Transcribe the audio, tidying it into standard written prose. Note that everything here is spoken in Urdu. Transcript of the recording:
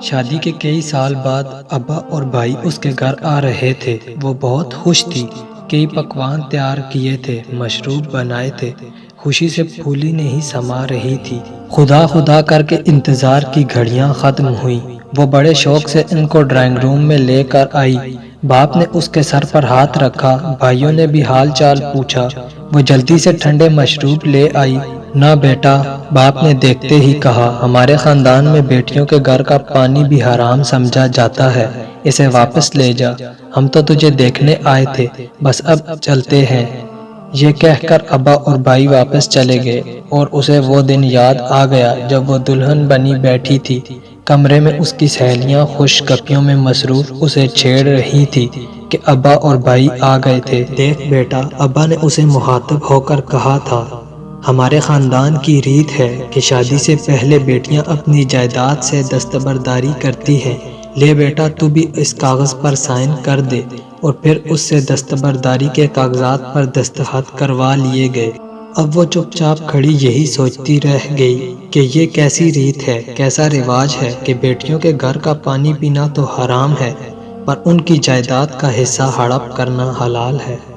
شادی کے کئی سال بعد ابا اور بھائی اس کے گھر آ رہے تھے۔ وہ بہت خوش تھی۔ کئی پکوان تیار کیے تھے، مشروب بنائے تھے۔ خوشی سے پھولی نہیں سما رہی تھی۔ خدا خدا کر کے انتظار کی گھڑیاں ختم ہوئیں۔ وہ بڑے شوق سے ان کو ڈرائنگ روم میں لے کر آئی۔ باپ نے اس کے سر پر ہاتھ رکھا، بھائیوں نے بھی حال چال پوچھا۔ وہ جلدی سے ٹھنڈے مشروب لے آئی۔ نہ بیٹا، باپ نے دیکھتے ہی کہا، ہمارے خاندان میں بیٹیوں کے گھر کا پانی بھی حرام سمجھا جاتا ہے، اسے واپس لے جا۔ ہم تو تجھے دیکھنے آئے تھے، بس اب چلتے ہیں۔ یہ کہہ کر ابا اور بھائی واپس چلے گئے، اور اسے وہ دن یاد آ گیا جب وہ دلہن بنی بیٹھی تھی۔ کمرے میں اس کی سہیلیاں خوش گپیوں میں مصروف اسے چھیڑ رہی تھی کہ ابا اور بھائی آ گئے تھے۔ دیکھ بیٹا، ابا نے اسے مخاطب ہو کر کہا تھا، ہمارے خاندان کی ریت ہے کہ شادی سے پہلے بیٹیاں اپنی جائیداد سے دستبرداری کرتی ہیں۔ لے بیٹا، تو بھی اس کاغذ پر سائن کر دے۔ اور پھر اس سے دستبرداری کے کاغذات پر دستخط کروا لیے گئے۔ اب وہ چپ چاپ کھڑی یہی سوچتی رہ گئی کہ یہ کیسی ریت ہے، کیسا رواج ہے کہ بیٹیوں کے گھر کا پانی پینا تو حرام ہے، پر ان کی جائیداد کا حصہ ہڑپ کرنا حلال ہے۔